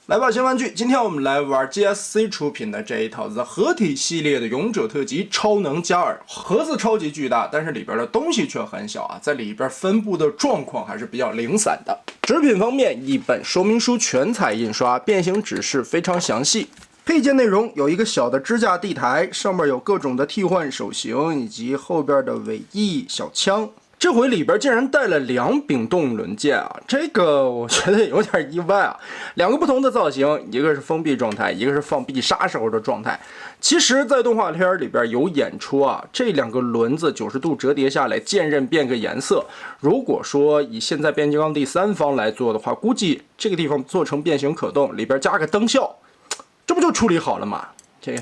来吧，新玩具！今天我们来玩 GSC 出品的这一套 The 合体系列的勇者特辑超能加尔。盒子超级巨大，但是里边的东西却很小啊，在里边分布的状况还是比较零散的。纸品方面，一本说明书全彩印刷，变形指示非常详细。配件内容有一个小的支架地台，上面有各种的替换手型，以及后边的尾翼小枪。这回里边竟然带了2柄动轮剑啊！这个我觉得有点意外啊。2个不同的造型，一个是封闭状态，一个是放必杀时候的状态。其实，在动画片里边有演出啊，这2个轮子90度折叠下来，剑刃变个颜色。如果说以现在变形金刚第3方来做的话，估计这个地方做成变形可动，里边加个灯效，这不就处理好了吗？这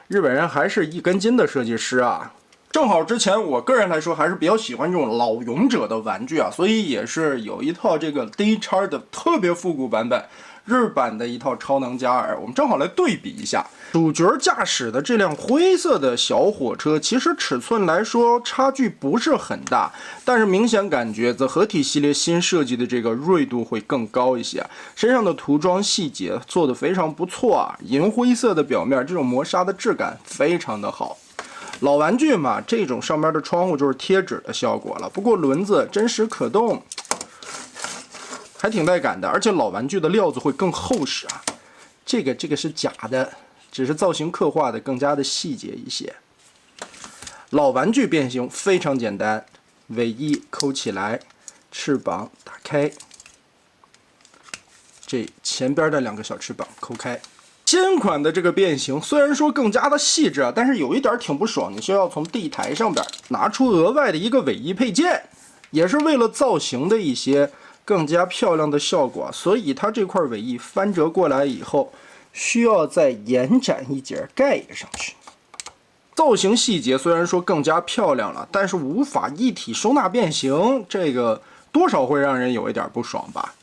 日本人还是一根筋的设计师啊。正好之前我个人来说还是比较喜欢这种老勇者的玩具啊，所以也是有一套这个 D 叉的特别复古版本，日版的一套超能加尔，我们正好来对比一下。主角驾驶的这辆灰色的小火车，其实尺寸来说差距不是很大，但是明显感觉The合体系列新设计的这个锐度会更高一些，身上的涂装细节做得非常不错啊，银灰色的表面，这种磨砂的质感非常的好。老玩具嘛，这种上面的窗户就是贴纸的效果了。不过轮子真实可动，还挺带感的。而且老玩具的料子会更厚实啊。这个是假的，只是造型刻画的更加的细节一些。老玩具变形非常简单，尾翼抠起来，翅膀打开，这前边的2个小翅膀抠开。新款的这个变形虽然说更加的细致啊，但是有一点挺不爽，你需要从地台上边拿出额外的一个尾翼配件，也是为了造型的一些更加漂亮的效果，所以它这块尾翼翻折过来以后，需要再延展一截盖上去。造型细节虽然说更加漂亮了，但是无法一体收纳变形，这个多少会让人有一点不爽吧。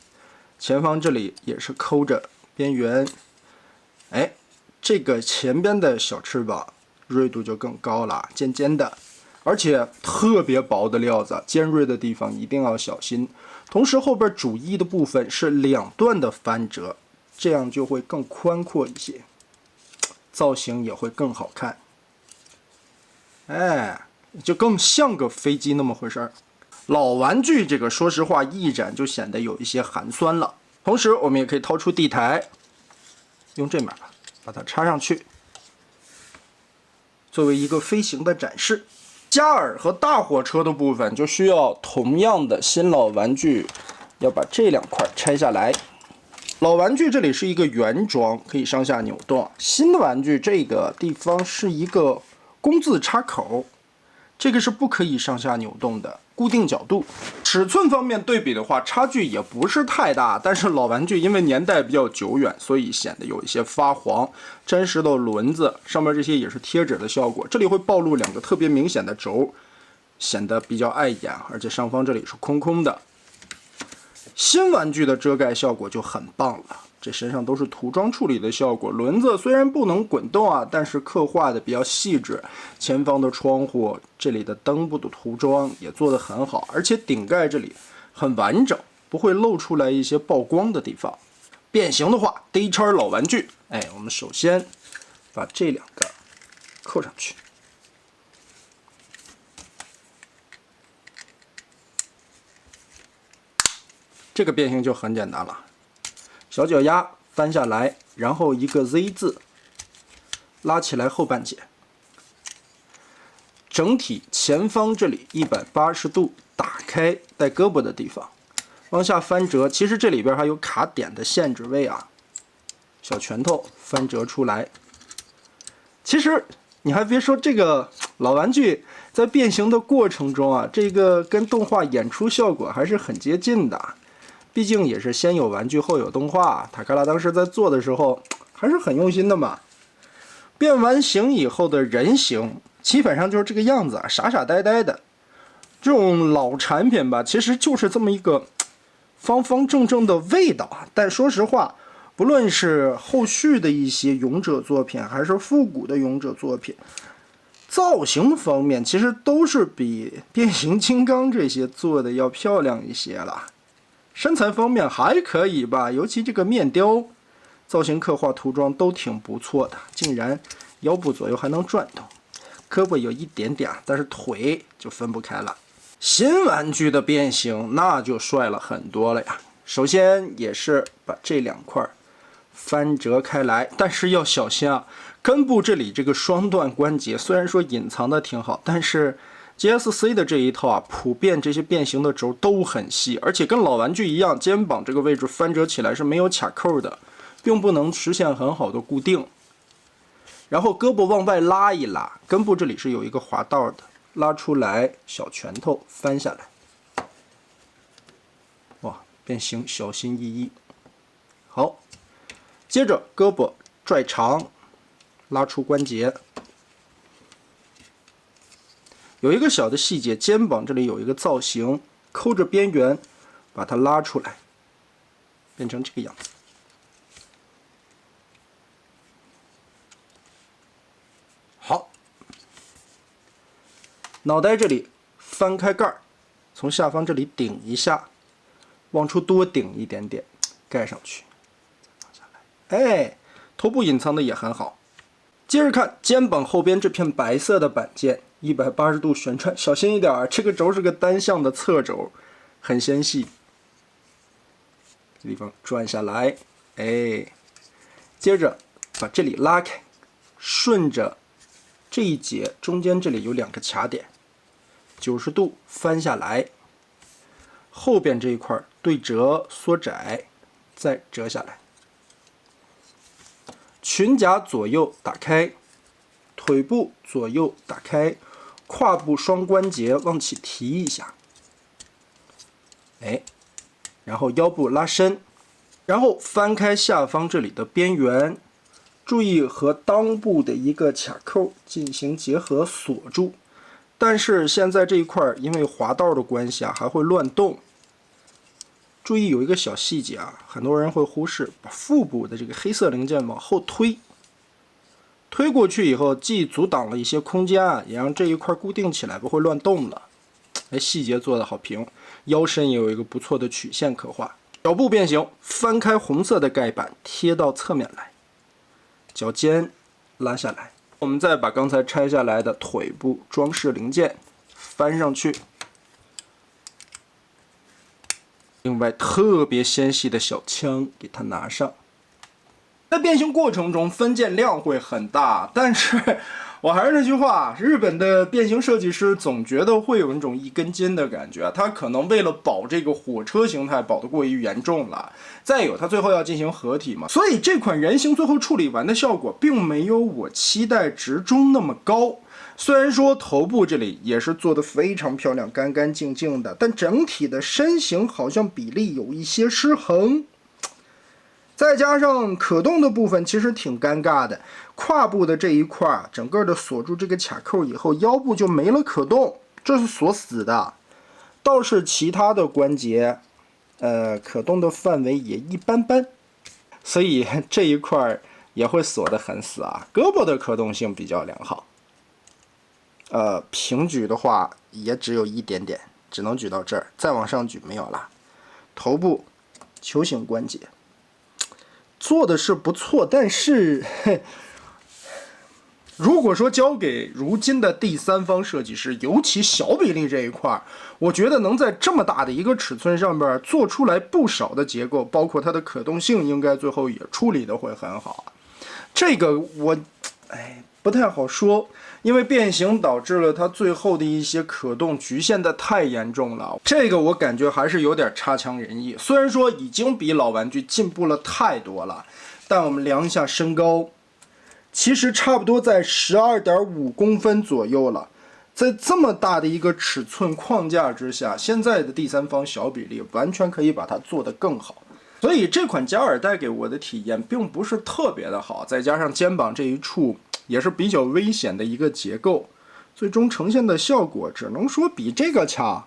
前方这里也是抠着边缘。哎，这个前边的小翅膀锐度就更高了，尖尖的，而且特别薄的料子，尖锐的地方一定要小心。同时后边主翼的部分是2段的翻折，这样就会更宽阔一些，造型也会更好看。哎，就更像个飞机那么回事儿。老玩具这个说实话一展就显得有一些寒酸了。同时我们也可以掏出地台，用这面把它插上去，作为一个飞行的展示。加尔和大火车的部分就需要同样的新老玩具，要把这2块拆下来。老玩具这里是一个圆装，可以上下扭动。新的玩具这个地方是一个工字插口，这个是不可以上下扭动的，固定角度。尺寸方面对比的话，差距也不是太大，但是老玩具因为年代比较久远，所以显得有一些发黄。真实的轮子上面这些也是贴纸的效果，这里会暴露2个特别明显的轴，显得比较碍眼，而且上方这里是空空的。新玩具的遮盖效果就很棒了，这身上都是涂装处理的效果，轮子虽然不能滚动啊，但是刻画的比较细致。前方的窗户，这里的灯部的涂装也做得很好，而且顶盖这里很完整，不会露出来一些曝光的地方。变形的话 ，D 叉老玩具，哎，我们首先把这2个扣上去。这个变形就很简单了，小脚丫翻下来，然后一个 Z 字，拉起来后半截，整体前方这里180度打开带胳膊的地方，往下翻折。其实这里边还有卡点的限制位啊，小拳头翻折出来。其实你还别说，这个老玩具在变形的过程中啊，这个跟动画演出效果还是很接近的。毕竟也是先有玩具后有动画，塔克拉当时在做的时候还是很用心的嘛。变完形以后的人形基本上就是这个样子啊，傻傻呆呆的。这种老产品吧，其实就是这么一个方方正正的味道啊。但说实话，不论是后续的一些勇者作品，还是复古的勇者作品，造型方面其实都是比变形金刚这些做的要漂亮一些了。身材方面还可以吧，尤其这个面雕造型刻画、涂装都挺不错的，竟然腰部左右还能转动，胳膊有一点点，但是腿就分不开了。新玩具的变形那就帅了很多了呀！首先也是把这2块翻折开来，但是要小心啊，根部这里这个双段关节虽然说隐藏的挺好，但是 GSC 的这一套啊，普遍这些变形的轴都很细，而且跟老玩具一样，肩膀这个位置翻折起来是没有卡扣的，并不能实现很好的固定。然后胳膊往外拉一拉，根部这里是有一个滑道的，拉出来，小拳头翻下来，哇，变形小心翼翼。好，接着胳膊拽长，拉出关节。有一个小的细节，肩膀这里有一个造型，抠着边缘把它拉出来，变成这个样子。好，脑袋这里翻开盖儿，从下方这里顶一下，往出多顶一点点，盖上去，放下来。哎，头部隐藏的也很好。接着看肩膀后边这片白色的板件，180度旋转，小心一点啊！这个轴是个单向的侧轴，很纤细。这地方转下来，哎，接着把这里拉开，顺着这一节中间这里有2个卡点，90度翻下来，后边这一块对折缩窄，再折下来。裙甲左右打开，腿部左右打开，胯部双关节往起提一下，哎，然后腰部拉伸，然后翻开下方这里的边缘，注意和裆部的一个卡扣进行结合锁住。但是现在这一块因为滑道的关系啊，还会乱动。注意有一个小细节啊，很多人会忽视，把腹部的这个黑色零件往后推，推过去以后，既阻挡了一些空间啊，也让这一块固定起来，不会乱动了。哎，细节做的好平，腰身也有一个不错的曲线刻画。脚部变形，翻开红色的盖板，贴到侧面来，脚尖拉下来。我们再把刚才拆下来的腿部装饰零件翻上去。另外，特别纤细的小枪给它拿上。在变形过程中，分件量会很大，但是我还是那句话，日本的变形设计师总觉得会有一种一根筋的感觉，他可能为了保这个火车形态保得过于严重了，再有他最后要进行合体嘛，所以这款人形最后处理完的效果并没有我期待值中那么高。虽然说头部这里也是做得非常漂亮，干干净净的，但整体的身形好像比例有一些失衡。再加上可动的部分其实挺尴尬的，胯部的这一块整个的锁住这个卡扣以后，腰部就没了可动，这是锁死的。倒是其他的关节，可动的范围也一般般，所以这一块也会锁得很死啊。胳膊的可动性比较良好。平举的话也只有一点点，只能举到这儿，再往上举没有了。头部球形关节做的是不错，但是如果说交给如今的第三方设计师，尤其小比例这一块，我觉得能在这么大的一个尺寸上边做出来不少的结构，包括它的可动性，应该最后也处理的会很好。这个我不太好说，因为变形导致了它最后的一些可动局限的太严重了，这个我感觉还是有点差强人意。虽然说已经比老玩具进步了太多了，但我们量一下身高，其实差不多在12.5公分左右了。在这么大的一个尺寸框架之下，现在的第三方小比例完全可以把它做得更好。所以这款加尔带给我的体验并不是特别的好，再加上肩膀这一处也是比较危险的一个结构，最终呈现的效果只能说比这个强。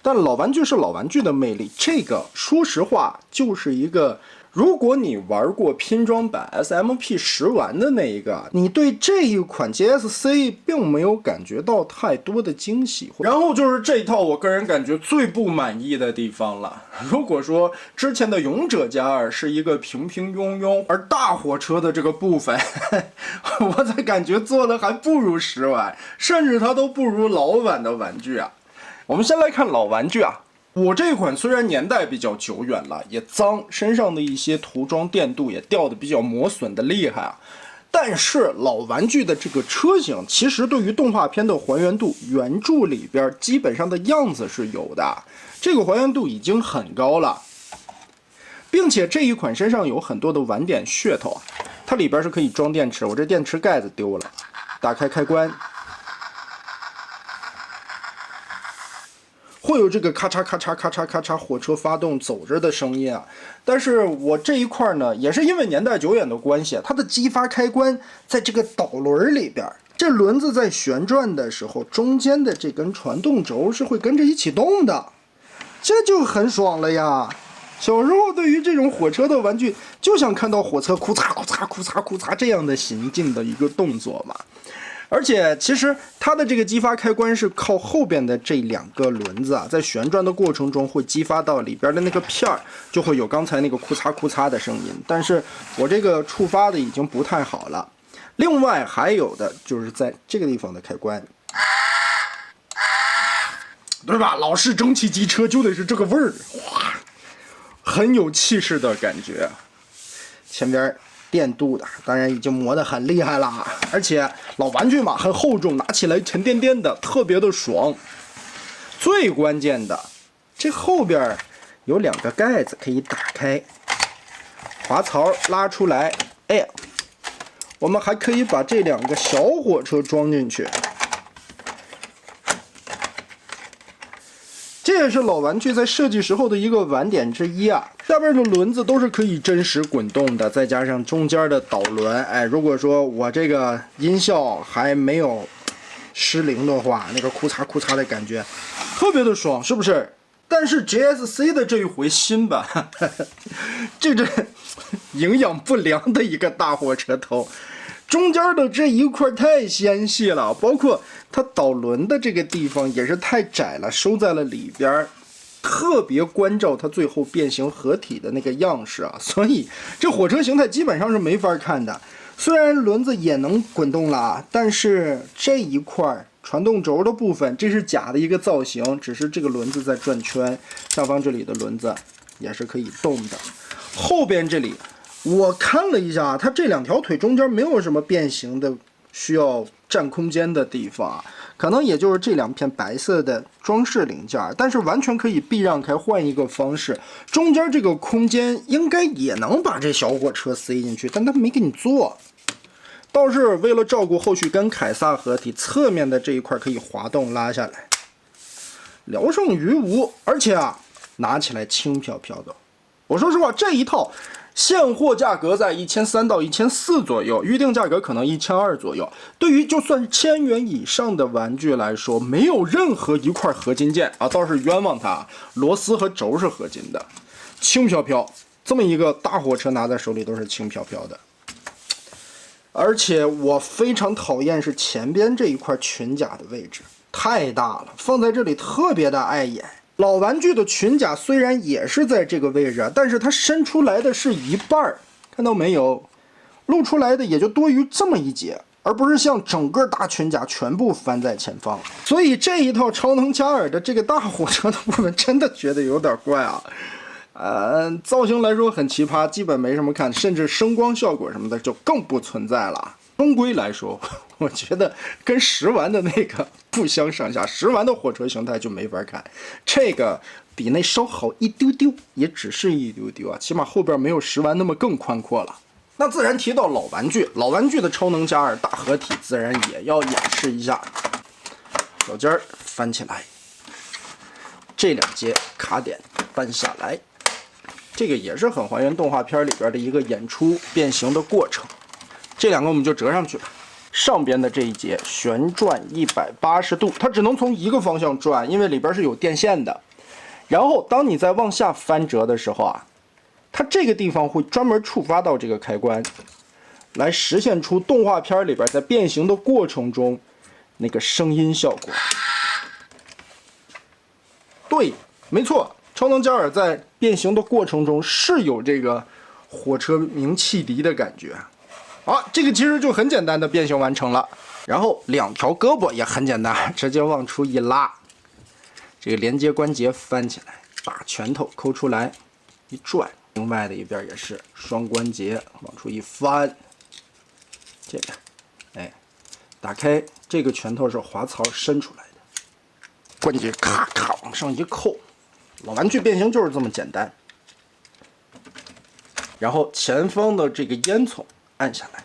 但老玩具是老玩具的魅力，这个说实话就是一个如果你玩过拼装版 SMP 10玩的那一个，你对这一款 GSC 并没有感觉到太多的惊喜。然后就是这一套我个人感觉最不满意的地方了。如果说之前的勇者加2是一个平平庸庸，而大火车的这个部分我才感觉做的还不如10玩，甚至它都不如老版的玩具啊。我们先来看老玩具啊。我这款虽然年代比较久远了，也脏，身上的一些涂装电镀也掉的比较磨损的厉害啊，但是老玩具的这个车型，其实对于动画片的还原度，原著里边基本上的样子是有的，这个还原度已经很高了，并且这一款身上有很多的晚点噱头啊，它里边是可以装电池，我这电池盖子丢了，打开开关。会有这个咔嚓咔嚓咔嚓咔嚓火车发动走着的声音啊，但是我这一块呢，也是因为年代久远的关系，它的激发开关在这个导轮里边，这轮子在旋转的时候，中间的这根传动轴是会跟着一起动的，这就很爽了呀。小时候对于这种火车的玩具，就想看到火车库嚓库嚓库嚓库嚓这样的行进的一个动作嘛。而且其实它的这个激发开关是靠后边的这2个轮子啊，在旋转的过程中会激发到里边的那个片儿，就会有刚才那个库嚓库嚓的声音。但是我这个触发的已经不太好了。另外还有的就是在这个地方的开关，对吧？老式蒸汽机车就得是这个味儿，哇，很有气势的感觉。前边电镀的，当然已经磨得很厉害了，而且老玩具嘛，很厚重，拿起来沉甸甸的，特别的爽。最关键的，这后边有2个盖子可以打开，滑槽拉出来，哎，我们还可以把这2个小火车装进去。这也是老玩具在设计时候的一个晚点之一啊。下边的轮子都是可以真实滚动的，再加上中间的导轮，哎，如果说我这个音效还没有失灵的话，那个库嚓库嚓的感觉特别的爽，是不是？但是 GSC 的这一回新版，这营养不良的一个大火车头。中间的这一块太纤细了，包括它导轮的这个地方也是太窄了，收在了里边，特别关照它最后变形合体的那个样式啊，所以这火车形态基本上是没法看的。虽然轮子也能滚动了，但是这一块传动轴的部分，这是假的一个造型，只是这个轮子在转圈，上方这里的轮子也是可以动的，后边这里。我看了一下，它这2条腿中间没有什么变形的需要占空间的地方，可能也就是这2片白色的装饰零件，但是完全可以避让开，换一个方式，中间这个空间应该也能把这小火车塞进去，但它没给你做。倒是为了照顾后续跟凯撒合体，侧面的这一块可以滑动拉下来，聊胜于无，而且啊，拿起来轻飘飘的。我说实话，这一套现货价格在1300到1400左右，预定价格可能1200左右。对于就算1000元以上的玩具来说，没有任何一块合金件啊，倒是冤枉它，螺丝和轴是合金的，轻飘飘。这么一个大火车拿在手里都是轻飘飘的。而且我非常讨厌是前边这一块裙甲的位置，太大了，放在这里特别的碍眼。老玩具的裙甲虽然也是在这个位置，但是它伸出来的是一半，看到没有？露出来的也就多余这么一截，而不是像整个大裙甲全部翻在前方。所以这一套超能加尔的这个大火车的部分真的觉得有点怪啊。造型来说很奇葩，基本没什么看，甚至声光效果什么的就更不存在了。终归来说，我觉得跟10玩的那个不相上下，10玩的火车形态就没法看，这个比那稍好一丢丢，也只是一丢丢啊，起码后边没有10玩那么更宽阔了。那自然提到老玩具，老玩具的超能加尔大合体自然也要演示一下。小尖儿翻起来，这2节卡点搬下来，这个也是很还原动画片里边的一个演出变形的过程。这2个我们就折上去吧。上边的这一节旋转180度，它只能从一个方向转，因为里边是有电线的。然后当你在往下翻折的时候啊，它这个地方会专门触发到这个开关，来实现出动画片里边在变形的过程中那个声音效果。对，没错，超能加尔在变形的过程中是有这个火车鸣汽笛的感觉。好，这个其实就很简单的变形完成了。然后2条胳膊也很简单，直接往出一拉，这个连接关节翻起来，把拳头抠出来，一转。另外的一边也是双关节往出一翻，这个，哎，打开这个拳头是滑槽伸出来的，关节咔咔往上一扣，老玩具变形就是这么简单。然后前方的这个烟囱按下来，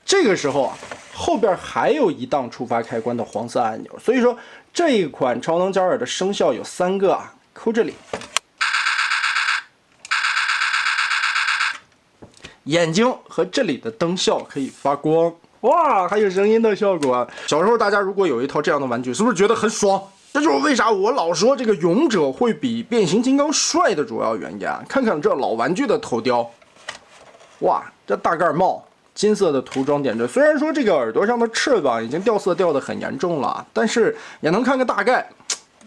这个时候啊，后边还有一档触发开关的黄色按钮，所以说这一款超能加尔的声效有3个啊，抠这里。眼睛和这里的灯效可以发光，哇，还有声音的效果。小时候大家如果有一套这样的玩具，是不是觉得很爽？这就是为啥我老说这个勇者会比变形金刚帅的主要原因啊！看看这老玩具的头雕，哇，这大盖帽，金色的涂装点缀。虽然说这个耳朵上的翅膀已经掉色掉得很严重了，但是也能看个大概，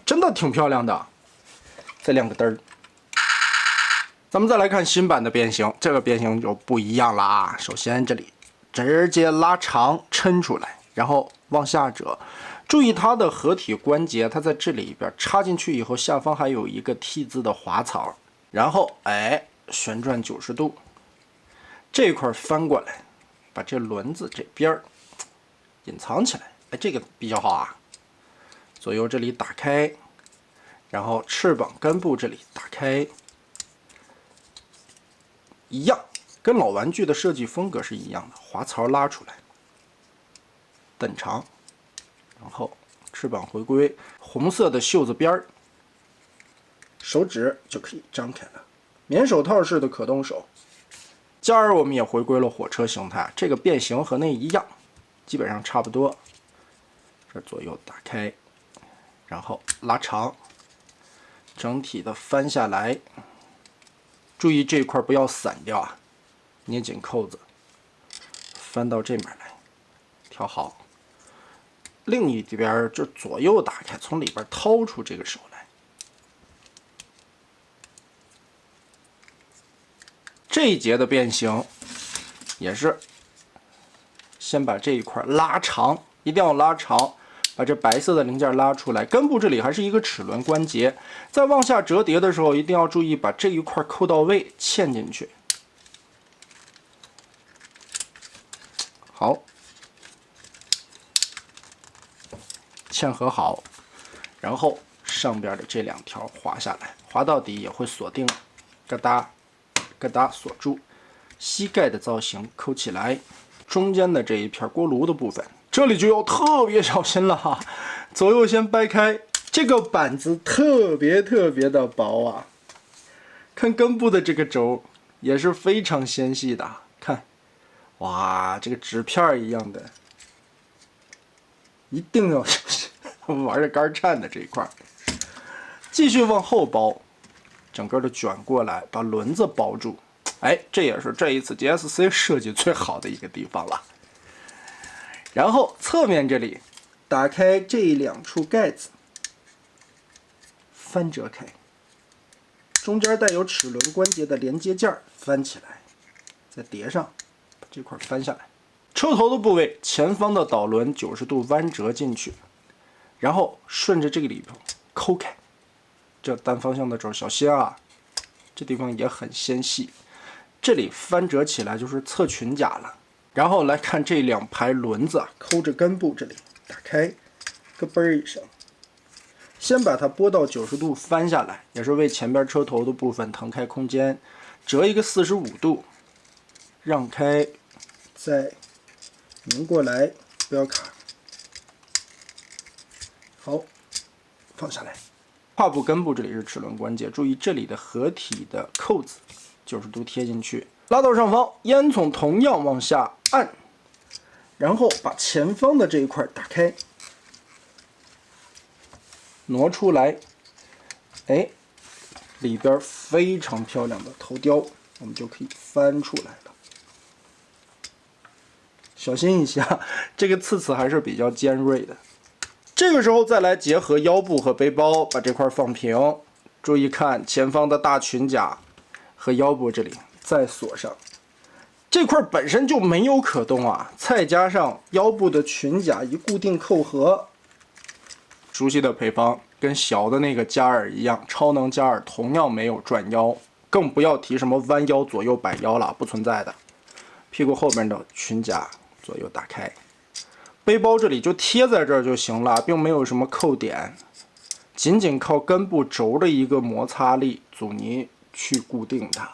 真的挺漂亮的。再亮个灯儿。咱们再来看新版的变形，这个变形就不一样了啊！首先这里直接拉长抻出来，然后往下折。注意它的合体关节，它在这里边插进去以后，下方还有一个 T 字的滑槽，然后哎旋转90度，这块翻过来，把这轮子这边隐藏起来，哎，这个比较好啊。左右这里打开，然后翅膀根部这里打开。一样，跟老玩具的设计风格是一样的，滑槽拉出来，等长，然后翅膀回归，红色的袖子边儿，手指就可以张开了，棉手套式的可动手。加尔我们也回归了火车形态，这个变形和那一样，基本上差不多。这左右打开，然后拉长，整体的翻下来。注意这块不要散掉啊，捏紧扣子，翻到这面来，调好。另一边就左右打开，从里边掏出这个手来。这一节的变形也是先把这一块拉长，一定要拉长。把这白色的零件拉出来，根部这里还是一个齿轮关节，在往下折叠的时候，一定要注意把这一块扣到位，嵌进去。好，嵌合好，然后上边的这2条滑下来，滑到底也会锁定，咯哒咯哒锁住。膝盖的造型抠起来，中间的这一片锅炉的部分。这里就要特别小心了哈，左右先掰开，这个板子特别的薄啊。看根部的这个轴也是非常纤细的，看，哇，这个纸片一样的，一定要小心，玩着杆颤的这一块。继续往后包，整个的卷过来，把轮子包住。哎，这也是这一次 GSC 设计最好的一个地方了。然后侧面这里打开这2处盖子，翻折开，中间带有齿轮关节的连接件翻起来，再叠上，把这块翻下来。车头的部位，前方的导轮90度弯折进去，然后顺着这个里头抠开。这单方向的轴小心啊，这地方也很纤细。这里翻折起来就是侧裙甲了。然后来看这2排轮子，抠着根部这里打开，咯嘣一声，先把它拨到90度翻下来，也是为前边车头的部分腾开空间，折一个45度，让开，再拧过来，不要卡。好，放下来。胯部根部这里是齿轮关节，注意这里的合体的扣子90度贴进去。拉到上方，烟囱同样往下按，然后把前方的这一块打开，挪出来，哎，里边非常漂亮的头雕，我们就可以翻出来了。小心一下，这个刺还是比较尖锐的。这个时候再来结合腰部和背包，把这块放平。注意看前方的大裙甲和腰部这里再锁上。这块本身就没有可动啊，再加上腰部的裙甲一固定扣合，熟悉的配方跟小的那个加尔一样，超能加尔同样没有转腰，更不要提什么弯腰左右摆腰了，不存在的。屁股后面的裙甲左右打开，背包这里就贴在这儿就行了，并没有什么扣点，仅仅靠根部轴的一个摩擦力阻尼去固定它。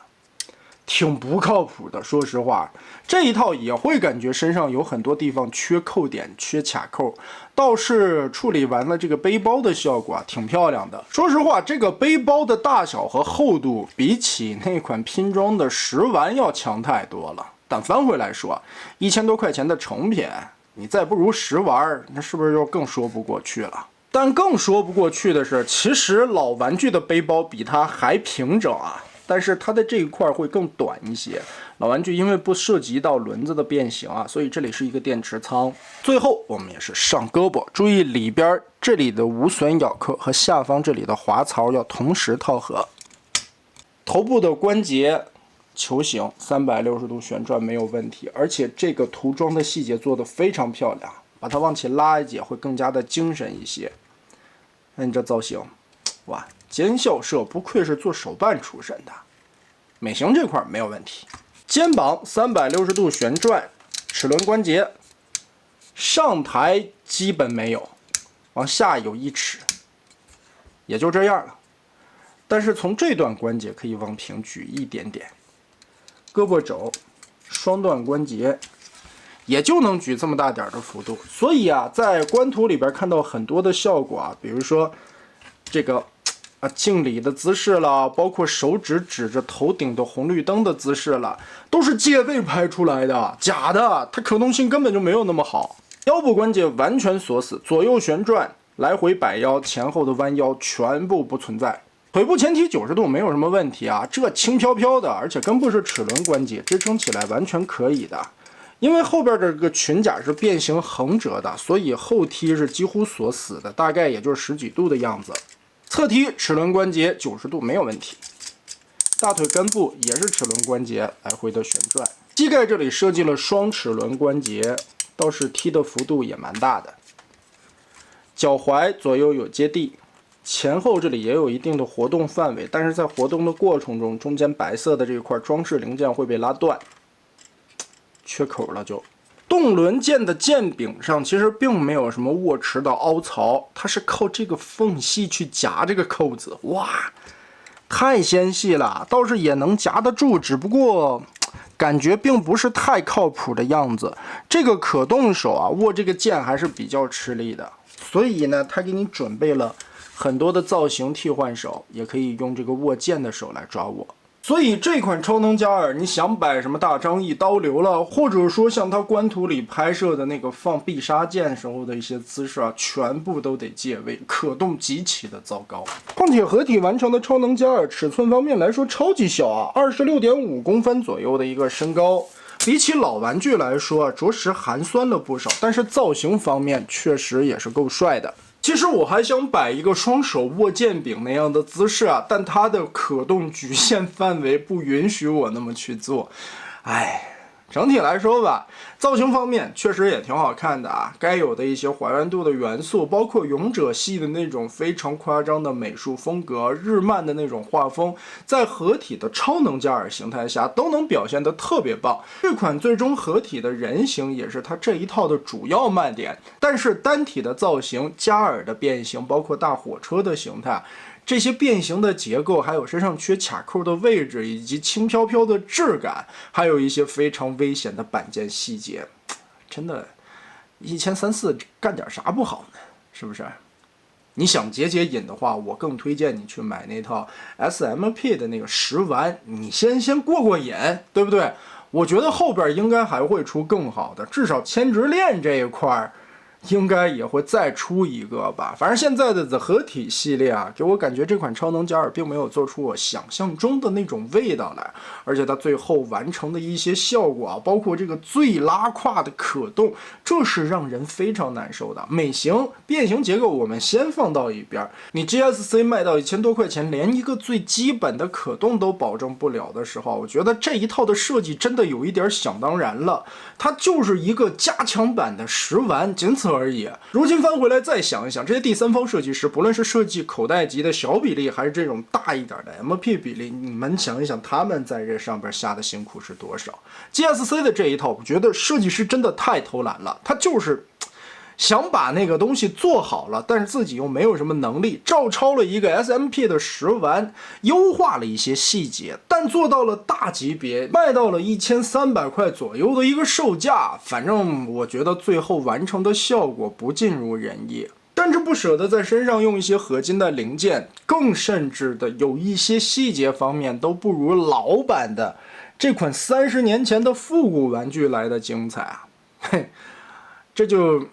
挺不靠谱的，说实话，这一套也会感觉身上有很多地方缺扣点、缺卡扣，倒是处理完了这个背包的效果挺漂亮的。说实话，这个背包的大小和厚度比起那款拼装的10丸要强太多了。但翻回来说，1000多块钱的成品，你再不如10丸，那是不是就更说不过去了？但更说不过去的是，其实老玩具的背包比它还平整啊。但是它的这一块会更短一些，老玩具因为不涉及到轮子的变形啊，所以这里是一个电池仓。最后我们也是上胳膊，注意里边这里的无损咬刻和下方这里的滑槽要同时套合。头部的关节球形360度旋转没有问题，而且这个涂装的细节做得非常漂亮，把它往起拉一截会更加的精神一些。看这造型，哇！尖校社不愧是做手办出身的，美型这块没有问题。肩膀360度旋转，齿轮关节上抬基本没有，往下有1尺，也就这样了。但是从这段关节可以往平举一点点，胳膊肘、双段关节也就能举这么大点的幅度。所以啊，在官图里边看到很多的效果啊，比如说这个。敬礼的姿势了，包括手指指着头顶的红绿灯的姿势了，都是借位拍出来的，假的，它可动性根本就没有那么好。腰部关节完全锁死，左右旋转、来回摆腰、前后的弯腰全部不存在。腿部前提90度没有什么问题啊，这轻飘飘的，而且根部是齿轮关节，支撑起来完全可以的。因为后边这个裙甲是变形横折的，所以后踢是几乎锁死的，大概也就是10几度的样子。侧踢齿轮关节90度没有问题，大腿根部也是齿轮关节来回的旋转，膝盖这里设计了双齿轮关节，倒是踢的幅度也蛮大的。脚踝左右有接地，前后这里也有一定的活动范围，但是在活动的过程中，中间白色的这块装饰零件会被拉断，缺口了就。动轮件的件柄上其实并没有什么握持的凹槽，它是靠这个缝隙去夹这个扣子，哇，太纤细了，倒是也能夹得住，只不过感觉并不是太靠谱的样子。这个可动手啊，握这个键还是比较吃力的，所以呢，他给你准备了很多的造型替换手，也可以用这个握键的手来抓握。所以这款超能加尔，你想摆什么大张翼刀流了，或者说像它官图里拍摄的那个放必杀剑时候的一些姿势啊，全部都得借位，可动极其的糟糕。况且合体完成的超能加尔尺寸方面来说超级小啊，26.5公分左右的一个身高，比起老玩具来说啊，着实寒酸了不少，但是造型方面确实也是够帅的。其实我还想摆一个双手握剑柄那样的姿势啊，但它的可动局限范围不允许我那么去做。哎，整体来说吧，造型方面确实也挺好看的啊，该有的一些还原度的元素，包括勇者系的那种非常夸张的美术风格，日漫的那种画风，在合体的超能加尔形态下都能表现得特别棒。这款最终合体的人形也是它这一套的主要卖点，但是单体的造型、加尔的变形，包括大火车的形态，这些变形的结构，还有身上缺卡扣的位置，以及轻飘飘的质感，还有一些非常危险的板件细节，真的，1300-1400干点啥不好呢？是不是？你想解解瘾的话，我更推荐你去买那套 SMP 的那个10丸，你先过过瘾，对不对？我觉得后边应该还会出更好的，至少千直链这一块应该也会再出一个吧。反正现在的 The 合体系列啊，给我感觉这款超能加尔并没有做出我想象中的那种味道来，而且它最后完成的一些效果啊，包括这个最拉胯的可动，这是让人非常难受的。美型变形结构我们先放到一边，你 GSC 卖到1000多块钱，连一个最基本的可动都保证不了的时候，我觉得这一套的设计真的有一点想当然了，它就是一个加强版的食玩，仅此而已。如今翻回来再想一想，这些第三方设计师，不论是设计口袋级的小比例，还是这种大一点的 MP 比例，你们想一想，他们在这上边下的辛苦是多少 ？GSC 的这一套，我觉得设计师真的太偷懒了，他就是想把那个东西做好了，但是自己又没有什么能力，照抄了一个 SMP 的食玩，优化了一些细节，但做到了大级别，卖到了1300块左右的一个售价，反正我觉得最后完成的效果不尽如人意。甚至不舍得在身上用一些合金的零件，更甚至的有一些细节方面都不如老版的这款30年前的复古玩具来的精彩啊！嘿，这就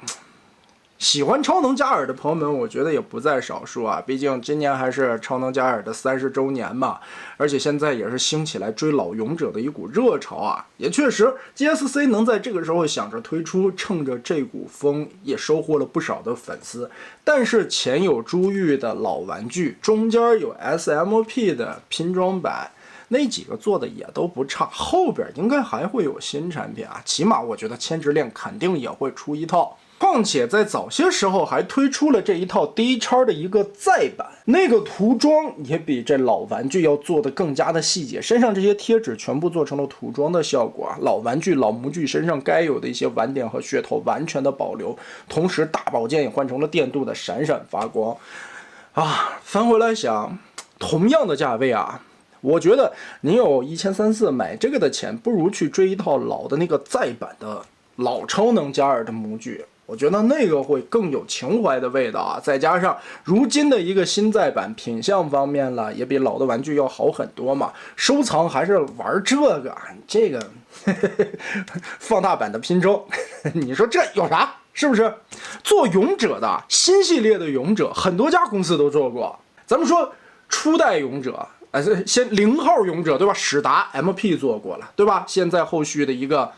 喜欢超能加尔的朋友们，我觉得也不在少数啊。毕竟今年还是超能加尔的30周年嘛，而且现在也是兴起来追老勇者的一股热潮啊。也确实 ，GSC 能在这个时候想着推出，乘着这股风，也收获了不少的粉丝。但是前有珠玉的老玩具，中间有 SMP 的拼装版。那几个做的也都不差，后边应该还会有新产品啊，起码我觉得千之恋肯定也会出一套。况且在早些时候还推出了这一套 D 叉的一个再版，那个涂装也比这老玩具要做的更加的细节，身上这些贴纸全部做成了涂装的效果啊，老玩具老模具身上该有的一些晚点和噱头完全的保留，同时大宝剑也换成了电镀的闪闪发光啊。翻回来想，同样的价位啊，我觉得你有1300买这个的钱，不如去追一套老的那个再版的老超能加尔的模具，我觉得那个会更有情怀的味道啊！再加上如今的一个新再版，品相方面了也比老的玩具要好很多嘛。收藏还是玩这个放大版的拼装，你说这有啥？是不是？做勇者的新系列的勇者，很多家公司都做过。咱们说初代勇者。先0号勇者对吧？史达 MP 做过了对吧？现在后续的一个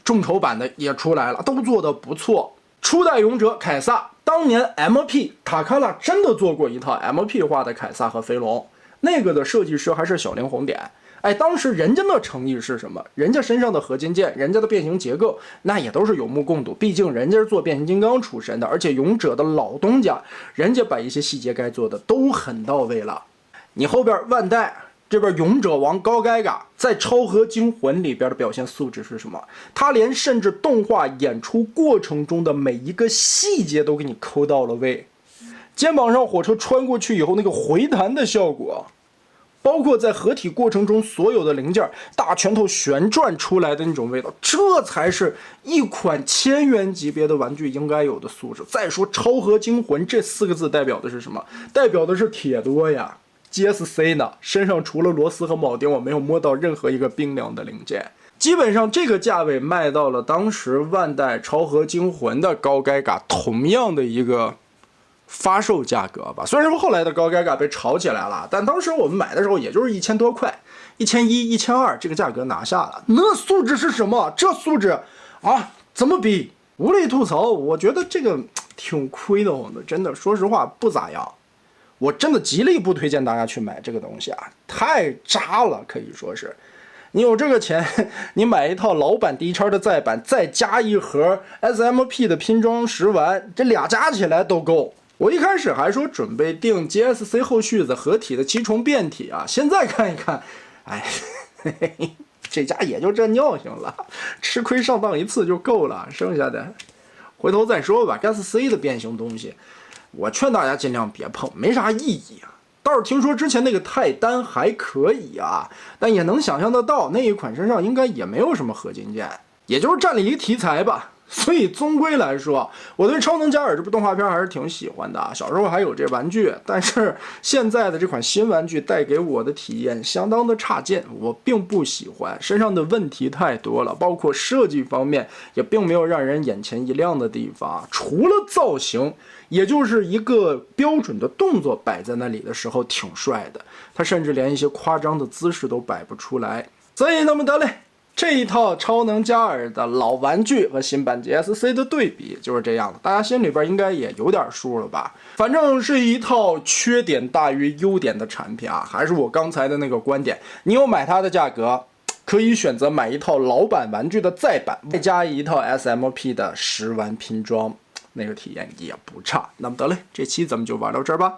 众筹版的也出来了，都做得不错。初代勇者凯撒，当年 MP 塔卡拉真的做过一套 MP 化的凯撒和飞龙，那个的设计师还是小林红点。哎，当时人家的诚意是什么？人家身上的合金件，人家的变形结构，那也都是有目共睹。毕竟人家是做变形金刚出身的，而且勇者的老东家，人家把一些细节该做的都很到位了。你后边万代这边勇者王高盖嘎在超合惊魂里边的表现素质是什么？他连甚至动画演出过程中的每一个细节都给你抠到了位，肩膀上火车穿过去以后那个回弹的效果，包括在合体过程中所有的零件大拳头旋转出来的那种味道，这才是一款1000元级别的玩具应该有的素质。再说超合惊魂这4个字代表的是什么？代表的是铁多呀。GSC 呢，身上除了螺丝和铆钉，我没有摸到任何一个冰凉的零件。基本上这个价位卖到了当时万代超合惊魂的高盖嘎同样的一个发售价格吧。虽然说后来的高盖嘎被炒起来了，但当时我们买的时候也就是1000多块，1100、1200这个价格拿下了。那素质是什么？这素质啊，怎么比？无力吐槽，我觉得这个挺亏的，我们真的，说实话不咋样。我真的极力不推荐大家去买这个东西啊，太渣了，可以说是。你有这个钱，你买一套老版 D 叉的再版，再加一盒 SMP 的拼装食玩，这俩加起来都够。我一开始还说准备订 GSC 后续的合体的7重变体啊，现在看一看，哎，嘿嘿，这家也就这尿性了，吃亏上当一次就够了，剩下的回头再说吧。GSC 的变形东西。我劝大家尽量别碰，没啥意义啊。倒是听说之前那个泰丹还可以啊，但也能想象得到那一款身上应该也没有什么合金件，也就是占了一个题材吧。所以终归来说，我对超能加尔这部动画片还是挺喜欢的。小时候还有这玩具，但是现在的这款新玩具带给我的体验相当的差劲，我并不喜欢，身上的问题太多了，包括设计方面也并没有让人眼前一亮的地方。除了造型，也就是一个标准的动作摆在那里的时候挺帅的，他甚至连一些夸张的姿势都摆不出来。所以那么得嘞，这一套超能加尔的老玩具和新版 GSC 的对比就是这样的，大家心里边应该也有点数了吧？反正是一套缺点大于优点的产品啊，还是我刚才的那个观点，你有买它的价格，可以选择买一套老版玩具的再版，再加一套 SMP 的10玩拼装，那个体验也不差。那么得嘞，这期咱们就玩到这儿吧。